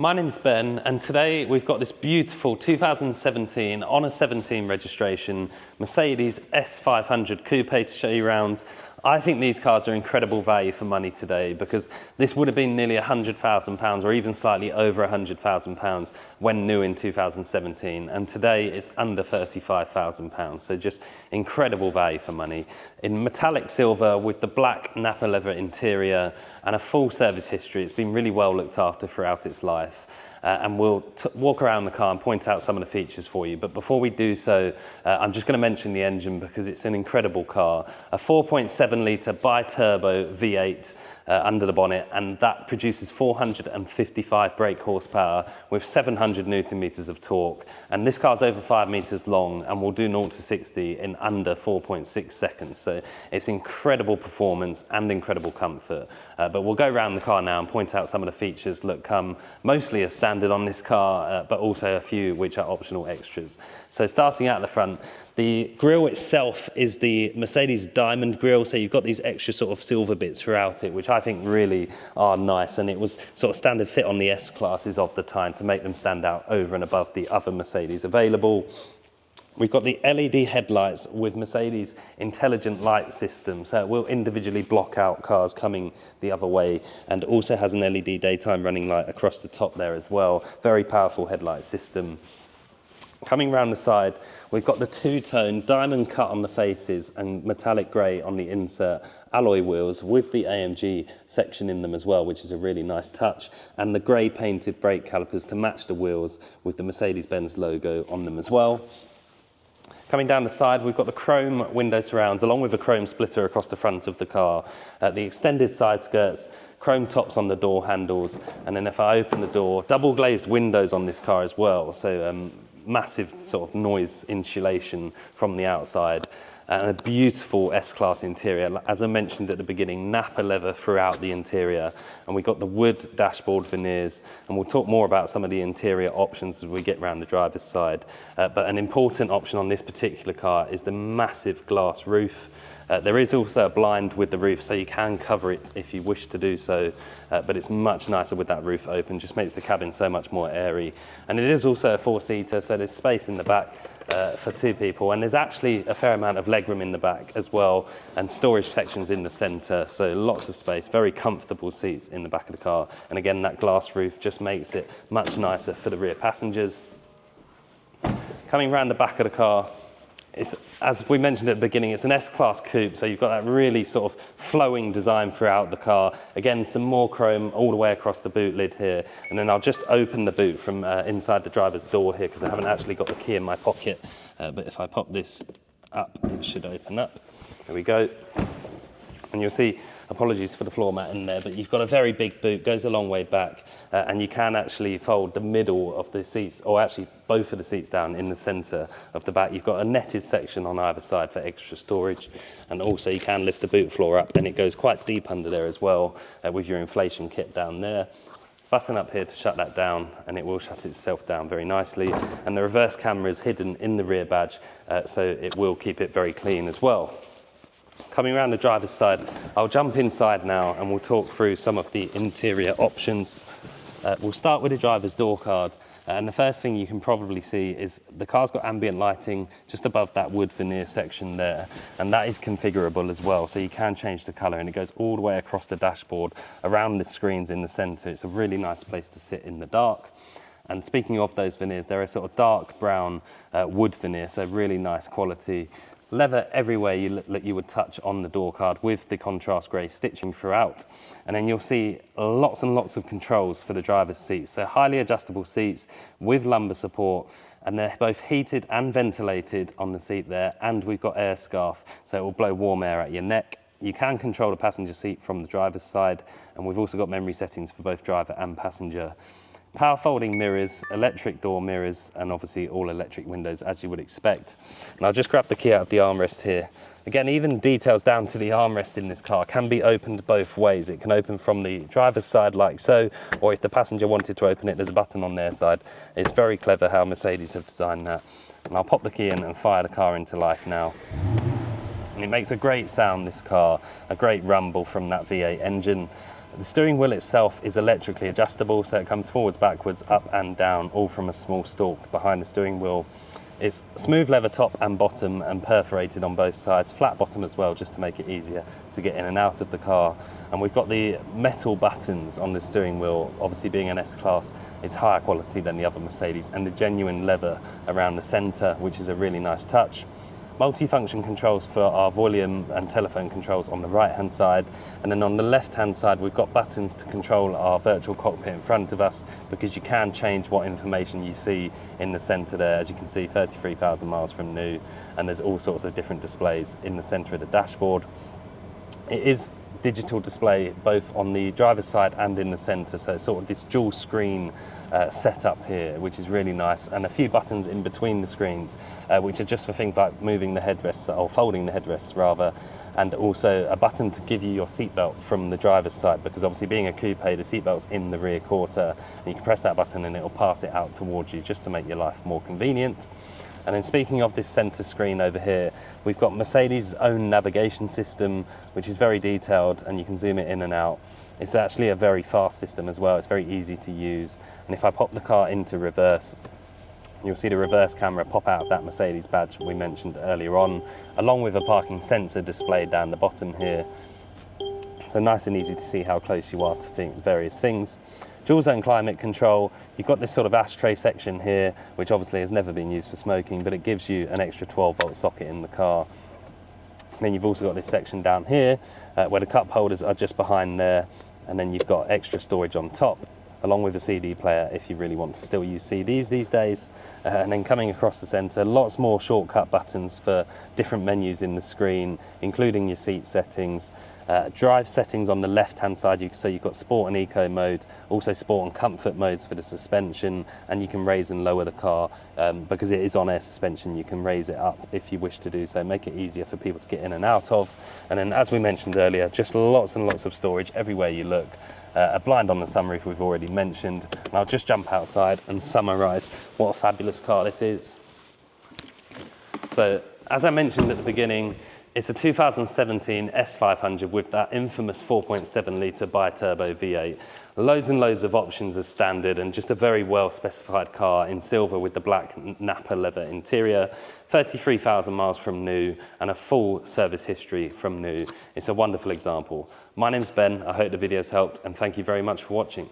My name's Ben, and today we've got this beautiful 2017 on a 17 registration Mercedes S500 Coupe to show you around. I think these cars are incredible value for money today because this would have been nearly £100,000 or even slightly over £100,000 when new in 2017, and today it's under £35,000, so just incredible value for money. In metallic silver with the black Napa leather interior and a full service history, it's been really well looked after throughout its life. And we'll walk around the car and point out some of the features for you. But before we do so, I'm just going to mention the engine because it's an incredible car. A 4.7 litre bi-turbo V8 under the bonnet, and that produces 455 brake horsepower with 700 newton meters of torque. And this car's over 5 meters long and will do 0 to 60 in under 4.6 seconds. So it's incredible performance and incredible comfort. But we'll go around the car now and point out some of the features that come mostly as standard on this car, but also a few which are optional extras. So starting out at the front, the grille itself is the Mercedes diamond grille, so you've got these extra sort of silver bits throughout it, which I think really are nice, and it was sort of standard fit on the S-classes of the time to make them stand out over and above the other Mercedes available. We've got the LED headlights with Mercedes intelligent light system, so it will individually block out cars coming the other way, and also has an LED daytime running light across the top there as well. Very powerful headlight system. Coming round the side, we've got the two-tone diamond cut on the faces and metallic grey on the insert alloy wheels with the AMG section in them as well, which is a really nice touch, and the grey painted brake calipers to match the wheels with the Mercedes-Benz logo on them as well. Coming down the side, we've got the chrome window surrounds along with a chrome splitter across the front of the car. The extended side skirts, chrome tops on the door handles, and then if I open the door, double glazed windows on this car as well. So massive sort of noise insulation from the outside, and a beautiful S-Class interior. As I mentioned at the beginning, Napa leather throughout the interior, and we've got the wood dashboard veneers, and we'll talk more about some of the interior options as we get around the driver's side. But an important option on this particular car is the massive glass roof. There is also a blind with the roof, so you can cover it if you wish to do so, but it's much nicer with that roof open, just makes the cabin so much more airy. And it is also a four-seater, so there's space in the back for two people, and there's actually a fair amount of legroom in the back as well, and storage sections in the centre, so lots of space, very comfortable seats in the back of the car. And again, that glass roof just makes it much nicer for the rear passengers. Coming around the back of the car, it's, as we mentioned at the beginning, it's an S-Class coupe, so you've got that really sort of flowing design throughout the car. Again, some more chrome all the way across the boot lid here, and then I'll just open the boot from inside the driver's door here because I haven't actually got the key in my pocket, but if I pop this up, it should open up. There we go. And you'll see, apologies for the floor mat in there, but you've got a very big boot, goes a long way back, and you can actually fold the middle of the seats, or actually both of the seats down in the centre of the back. You've got a netted section on either side for extra storage, and also you can lift the boot floor up, and it goes quite deep under there as well, with your inflation kit down there. Button up here to shut that down, and it will shut itself down very nicely. And the reverse camera is hidden in the rear badge, so it will keep it very clean as well. Coming around the driver's side, I'll jump inside now and we'll talk through some of the interior options. We'll start with the driver's door card, and the first thing you can probably see is the car's got ambient lighting just above that wood veneer section there, and that is configurable as well, so you can change the colour, and it goes all the way across the dashboard around the screens in the centre. It's a really nice place to sit in the dark. And speaking of those veneers, they're a sort of dark brown wood veneer, so really nice quality. Leather everywhere you would touch on the door card with the contrast grey stitching throughout. And then you'll see lots and lots of controls for the driver's seats. So highly adjustable seats with lumbar support, and they're both heated and ventilated on the seat there, and we've got air scarf, so it will blow warm air at your neck. You can control the passenger seat from the driver's side, and we've also got memory settings for both driver and passenger. Power folding mirrors, electric door mirrors, and obviously all electric windows as you would expect. And I'll just grab the key out of the armrest here. Again, even details down to the armrest in this car can be opened both ways. It can open from the driver's side like so, or if the passenger wanted to open it, there's a button on their side. It's very clever how Mercedes have designed that. And I'll pop the key in and fire the car into life now. And it makes a great sound, this car, a great rumble from that V8 engine. The steering wheel itself is electrically adjustable, so it comes forwards, backwards, up and down, all from a small stalk behind the steering wheel. It's smooth leather top and bottom and perforated on both sides, flat bottom as well, just to make it easier to get in and out of the car. And we've got the metal buttons on the steering wheel. Obviously, being an S-Class, it's higher quality than the other Mercedes, and the genuine leather around the centre, which is a really nice touch. Multi-function controls for our volume and telephone controls on the right-hand side, and then on the left-hand side we've got buttons to control our virtual cockpit in front of us, because you can change what information you see in the centre there. As you can see, 33,000 miles from new, and there's all sorts of different displays in the centre of the dashboard. It is digital display both on the driver's side and in the centre, so it's sort of this dual screen setup here, which is really nice, and a few buttons in between the screens, which are just for things like moving the headrests, or folding the headrests rather, and also a button to give you your seatbelt from the driver's side, because obviously being a coupe, the seatbelt's in the rear quarter, and you can press that button and it'll pass it out towards you, just to make your life more convenient. And then speaking of this centre screen over here, we've got Mercedes' own navigation system, which is very detailed, and you can zoom it in and out. It's actually a very fast system as well. It's very easy to use. And if I pop the car into reverse, you'll see the reverse camera pop out of that Mercedes badge we mentioned earlier on, along with a parking sensor displayed down the bottom here. So nice and easy to see how close you are to various things. Dual zone climate control. You've got this sort of ashtray section here, which obviously has never been used for smoking, but it gives you an extra 12-volt socket in the car. And then you've also got this section down here where the cup holders are just behind there, and then you've got extra storage on top, along with a CD player if you really want to still use CDs these days. And then coming across the centre, lots more shortcut buttons for different menus in the screen, including your seat settings. Drive settings on the left-hand side, so you've got sport and eco mode, also sport and comfort modes for the suspension, and you can raise and lower the car. Because it is on air suspension, you can raise it up if you wish to do so, make it easier for people to get in and out of. And then, as we mentioned earlier, just lots and lots of storage everywhere you look. A blind on the sunroof we've already mentioned, and I'll just jump outside and summarise what a fabulous car this is. So, as I mentioned at the beginning, it's a 2017 S500 with that infamous 4.7 litre bi-turbo V8. Loads and loads of options as standard, and just a very well specified car in silver with the black Napa leather interior, 33,000 miles from new, and a full service history from new. It's a wonderful example. My name's Ben, I hope the video's helped, and thank you very much for watching.